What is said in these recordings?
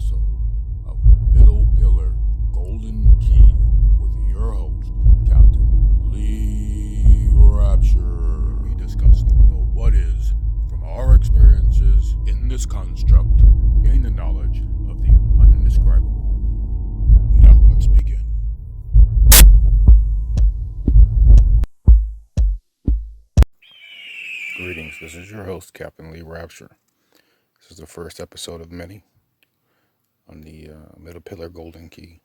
episode of Middle Pillar Golden Key with your host, Captain Lee Rapture. We discuss the what is from our experiences in this construct, gain the knowledge of the undescribable. Now let's begin. Greetings, this is your host, Captain Lee Rapture. This is the first episode of many on the Middle Pillar Golden Key.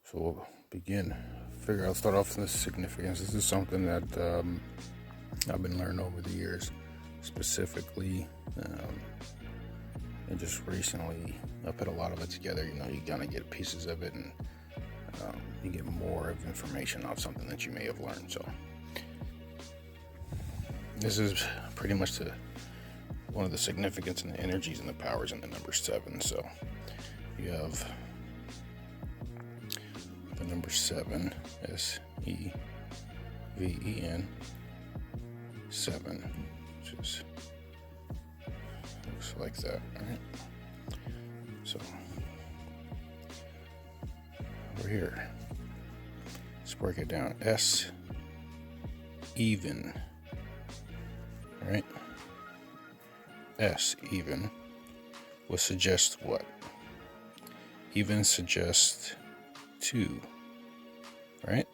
So we'll begin. I'll start off with the significance. This is something that I've been learning over the years, specifically, and just recently I put a lot of it together. You know, you kind of get pieces of it, and you get more of information off something that you may have learned. So this is pretty much one of the significance and the energies and the powers in the number 7. So you have the number 7, S-E-V-E-N, 7, which is, looks like that, right? So over here, let's break it down. S, even, right? S, even, will suggest what? Even suggests 2, right?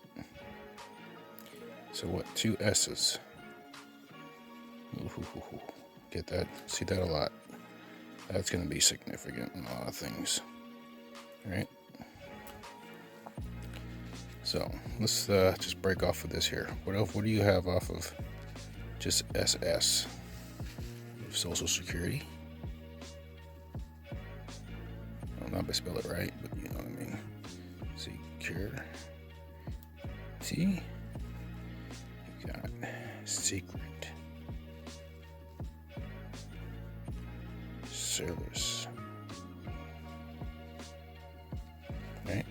So what? 2 S's. Ooh, get that? See that a lot. That's going to be significant in a lot of things, right? So let's just break off of this here. What else? What do you have off of just SS? Social Security. I don't know if I spell it right, but you know what I mean. Secure. See? You got secret. Service. Right?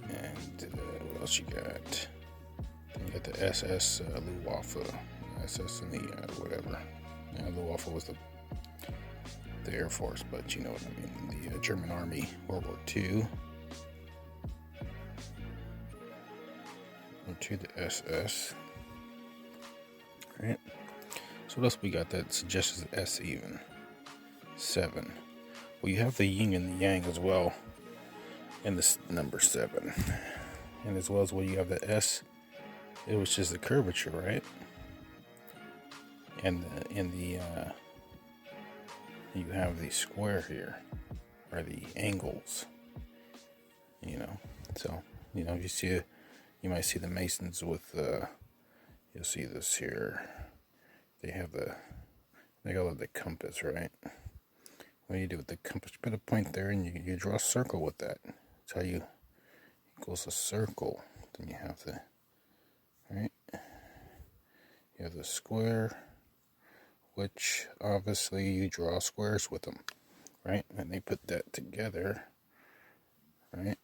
And what else you got? Then you got the SS Luftwaffe. SS and the whatever. Yeah, Luftwaffe was the Air Force, but you know what I mean. The German Army, World War II. To the SS. Right. So what else we got that suggests S even? 7. Well, you have the yin and the yang as well in this number 7, and as well as you have the S, which is the curvature, right? And you have the square here, or the angles, you know. So, you know, you might see the Masons with, you'll see this here. They call it the compass, right? What do you do with the compass? You put a point there, and you draw a circle with that. That's how you equals a circle. Then you have right? You have the square, which obviously you draw squares with them, right? And they put that together, right?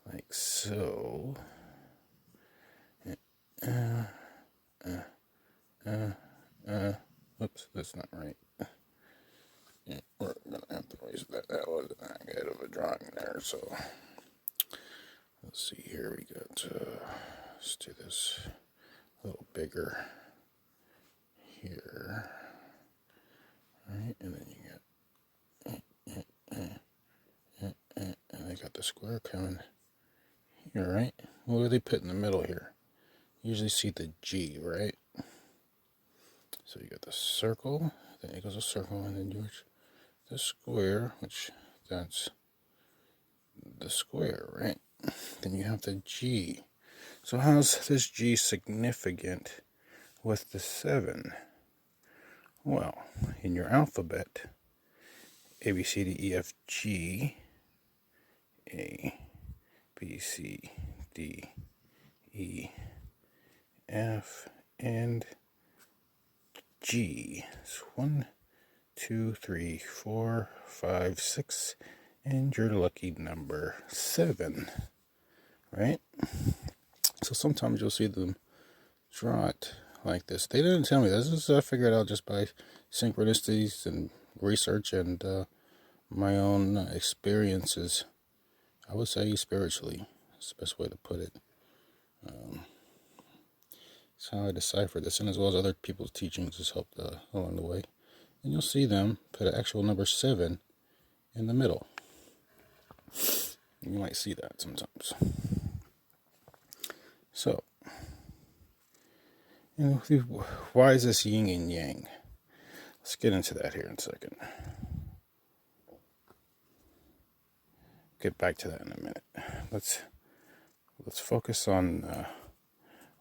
Like so. Oops, that's not right. Yeah, we're gonna have to erase that. That wasn't that good of a drawing there. So let's see here. We got. Let's do this a little bigger here, right? And then you got, and they got the square coming here, right? What do they put in the middle here? You usually see the G, right? So you got the circle, then it goes a circle, and then you the square, which that's the square, right? Then you have the G. So how's this G significant with the 7? Well, in your alphabet, A, B, C, D, E, F, G, A, B, C, D, E, F, and G. It's 1, 2, 3, 4, 5, 6, and your lucky number 7, right? So sometimes you'll see them draw it like this. They didn't tell me this. This is I figured out just by synchronicities and research and my own experiences. I would say spiritually. That's the best way to put it. It's how I decipher this, and as well as other people's teachings has helped along the way. And you'll see them put an actual number 7 in the middle. You might see that sometimes. So, why is this yin and yang? Let's get into that here in a second. Get back to that in a minute. Let's focus on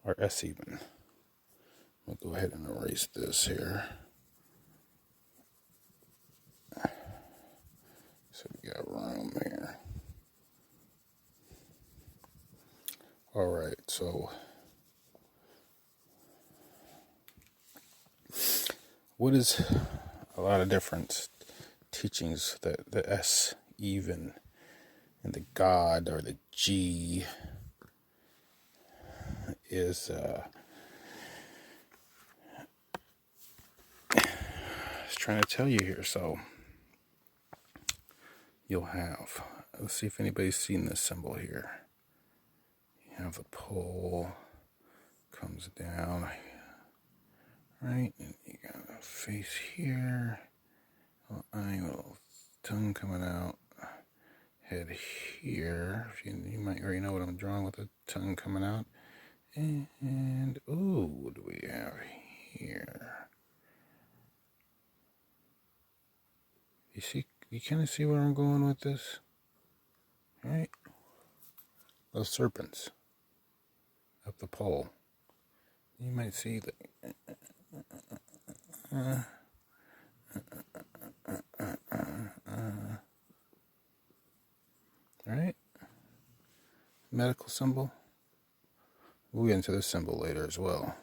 our S even. We'll go ahead and erase this here. So we got room here. Alright, so what is a lot of different teachings, the S even and the God or the G is trying to tell you here. So you'll have, let's see if anybody's seen this symbol here. You have the pole comes down, right, and you got a face here, little eye, little tongue coming out, head here. You might already know what I'm drawing with the tongue coming out. And ooh, what do we have here? You see, you kind of see where I'm going with this, right? Those serpents up the pole. You might see that. Right? Medical symbol. We'll get into this symbol later as well.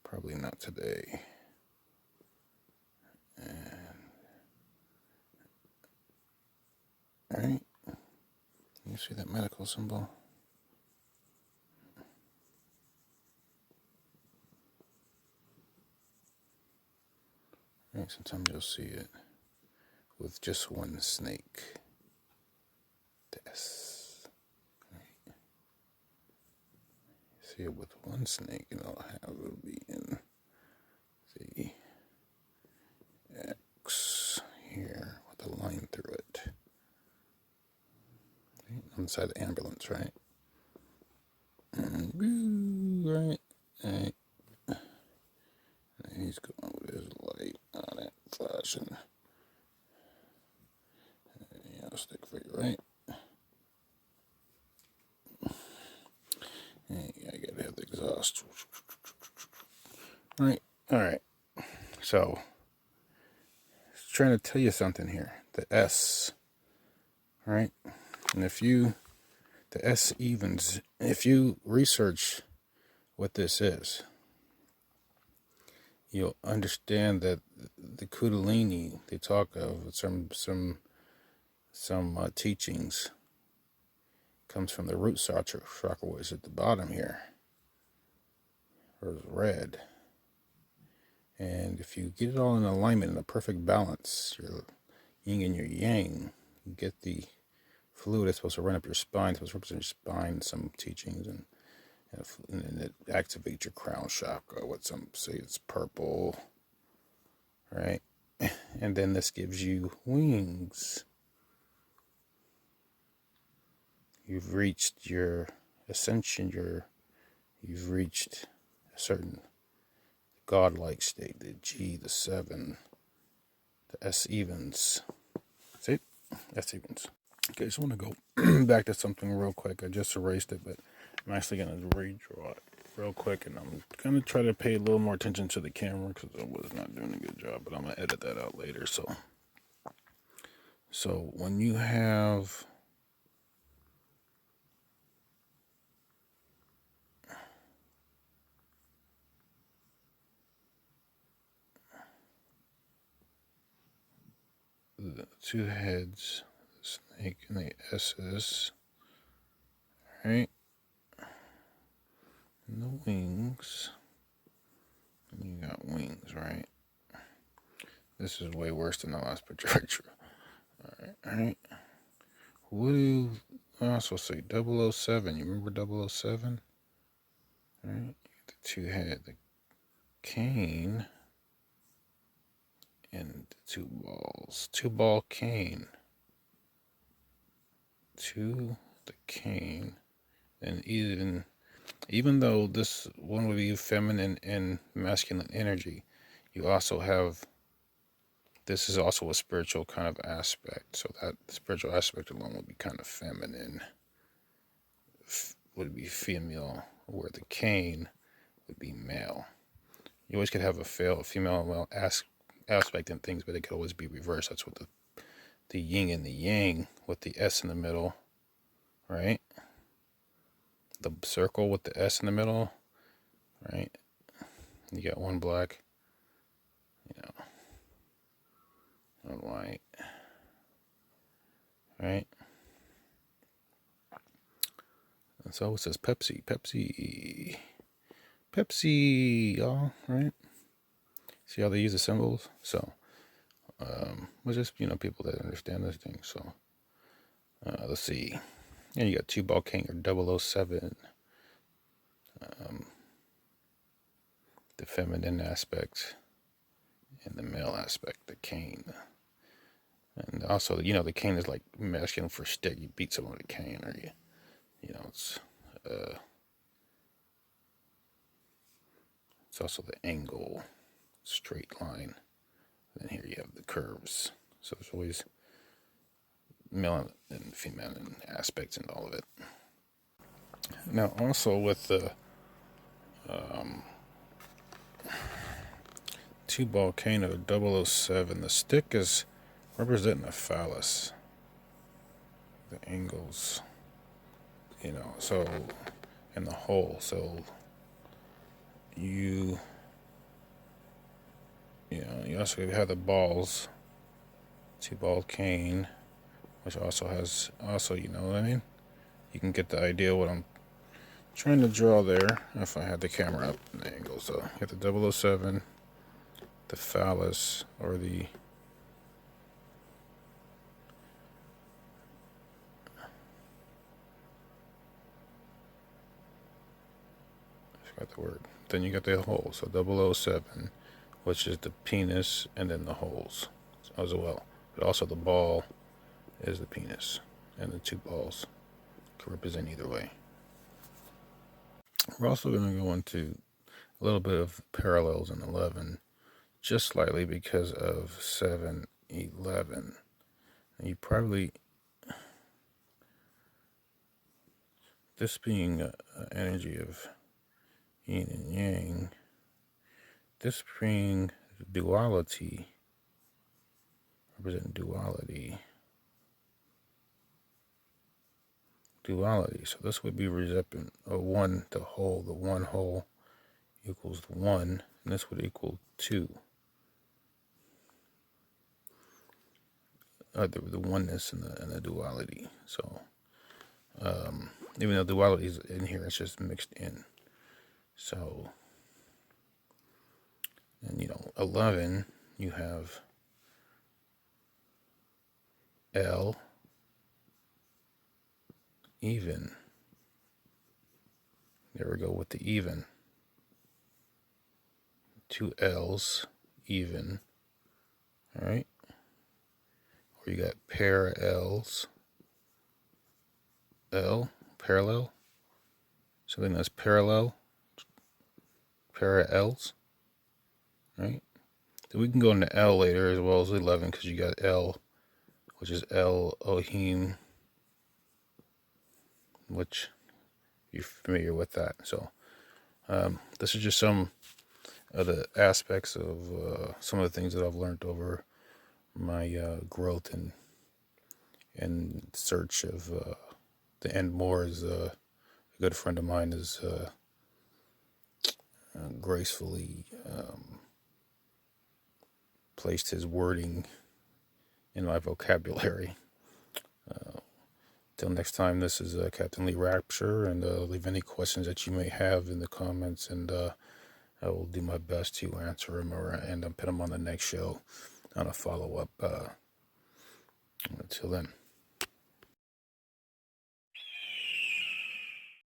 Probably not today. And right? You see that medical symbol? Right, sometimes you'll see it with just one snake. This. Right. See it with one snake, and it'll be in the X here with a line through it. Right, on the side of the ambulance, right? And right. And he's going with his light on it, flashing. Stick figure, right? And I gotta have the exhaust. Right, alright. So, trying to tell you something here. The S, right? And the S evens, if you research what this is, you'll understand that the Kundalini they talk of, some teachings, comes from the root chakra, which is at the bottom here, or is red. And if you get it all in alignment, in a perfect balance, your yin and your yang, you get the fluid that's supposed to run up your spine, it's supposed to represent your spine, some teachings, and it activates your crown chakra. What some say it's purple, right? And then this gives you wings. You've reached your ascension, you've reached a certain godlike state, the G, the 7, the S evens. See? S evens. Okay, so I want to go back to something real quick. I just erased it, but I'm actually going to redraw it real quick, and I'm going to try to pay a little more attention to the camera because I was not doing a good job, but I'm going to edit that out later. So when you have the 2 heads, the snake and the S's, right? And the wings. You got wings, right? This is way worse than the last picture I drew. Alright. What do I also say? 007. You remember 007? Alright. The two head, the cane, and the two balls. Two ball cane. To the cane. And even though this one would be feminine and masculine energy, you also have, this is also a spiritual kind of aspect. So that spiritual aspect alone would be kind of feminine, would be female, where the cane would be male. You always could have a female and male aspect in things, but it could always be reversed. That's what the yin and the yang with the S in the middle, right? The circle with the S in the middle, right? You got one black, one white, right? And so it says Pepsi, y'all, right? See how they use the symbols? So, well, just, people that understand this thing. So, let's see. And you got two ball king or 007. The feminine aspect and the male aspect, the cane. And also, the cane is like masculine for stick. You beat someone with a cane, or it's also the angle, straight line. And then here you have the curves. So there's always male and female aspects in all of it. Now, also with the two ball cane of 007, the stick is representing a phallus. The angles, so, and the hole. So you also have the balls, two ball cane, which also has, you know what I mean? You can get the idea what I'm trying to draw there if I had the camera up in the angle. So you have the 007, the phallus, or the I forgot the word. Then you got the hole. So 007, which is the penis, and then the holes as well. But also the ball is the penis, and the two balls can represent either way. We're also going to go into a little bit of parallels in 11, just slightly because of 7, 11. And you probably, this being an energy of yin and yang, this being duality, representing duality. So this would be representing a one, the one whole equals 1, and this would equal 2. The oneness and the duality. So even though duality is in here, it's just mixed in. So, and 11, you have L, even. There we go with the even. 2 L's, even. All right. Or you got parallels. L, parallel. Something that's parallels. Right. Then we can go into L later as well as 11, because you got L, which is Elohim, which you're familiar with that. So this is just some of the aspects of some of the things that I've learned over my growth and search of the end more. Is a good friend of mine is gracefully placed his wording in my vocabulary. Till next time, this is Captain Lee Rapture, and leave any questions that you may have in the comments, and I will do my best to answer them and put them on the next show on a follow-up. Until then.